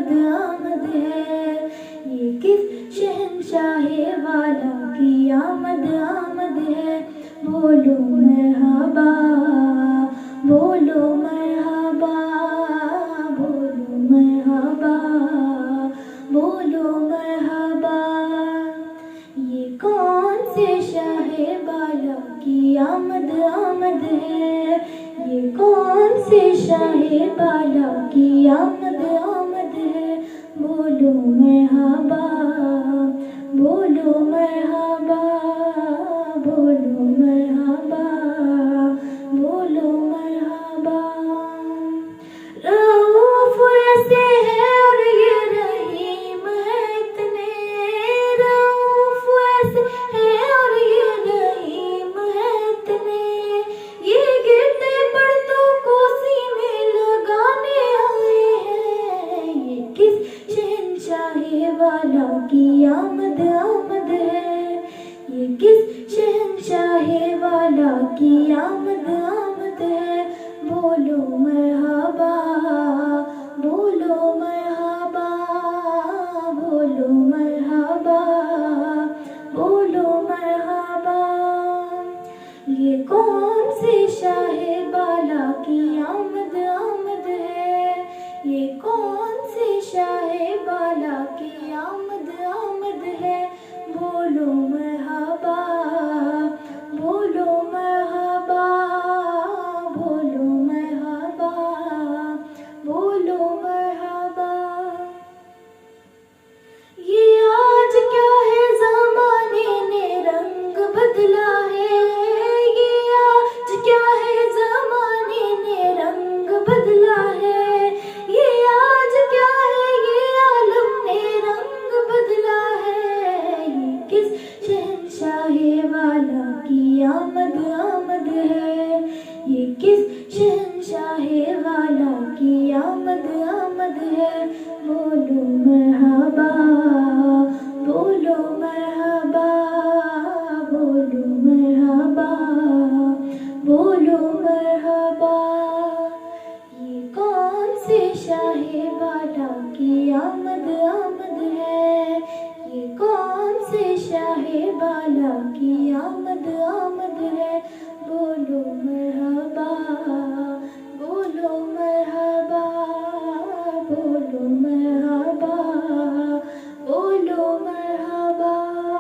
آمد آمد ہے، یہ کس شہنشاہ والا کی آمد آمد ہے، بولو مرحبا بولو مرحبا بولو مرحبا بولو مرحبا، یہ کون سے شاہ بالا کی آمد آمد ہے، یہ کون سے شاہ بالا کی آمد آمد ہے، بولو مرحبا بولو مرحبا بولو مرحبا بولو مرحبا، رؤوف ایسے ہے اور یہ رحیم ہے اتنے، رؤوف ایسے ہے اور یہ رحیم ہے اتنے، یہ گرتے پڑتوں کو سینے لگانے آئے ہیں، یہ کس شہنشاہ والا کی آمد آمد ہے، یہ کس شہنشاہ والا کی آمد آمد ہے، بولو مرحبا بولو مرحبا بولو مرحبا بولو مرحبا، یہ کون سے شاہ بالا کی آمد آمد ہے، یہ کون سے شاہ بالا کی آمد آمد ہے، بولو مرحبا بولو مرحبا بولو مرحبا بولو مرحبا، یہ آج کیا ہے زمانے نے رنگ بدلا ہے، یہ آج کیا ہے زمانے نے رنگ بدلا ہے، یہ آج کیا ہے یہ عالم نے رنگ بدلا ہے، یہ کس شہنشاہ والا کی آمد آمد ہے، یہ کس شہنشاہ والا کی آمد آمد ہے، بولو مرحبا بولو مرحبا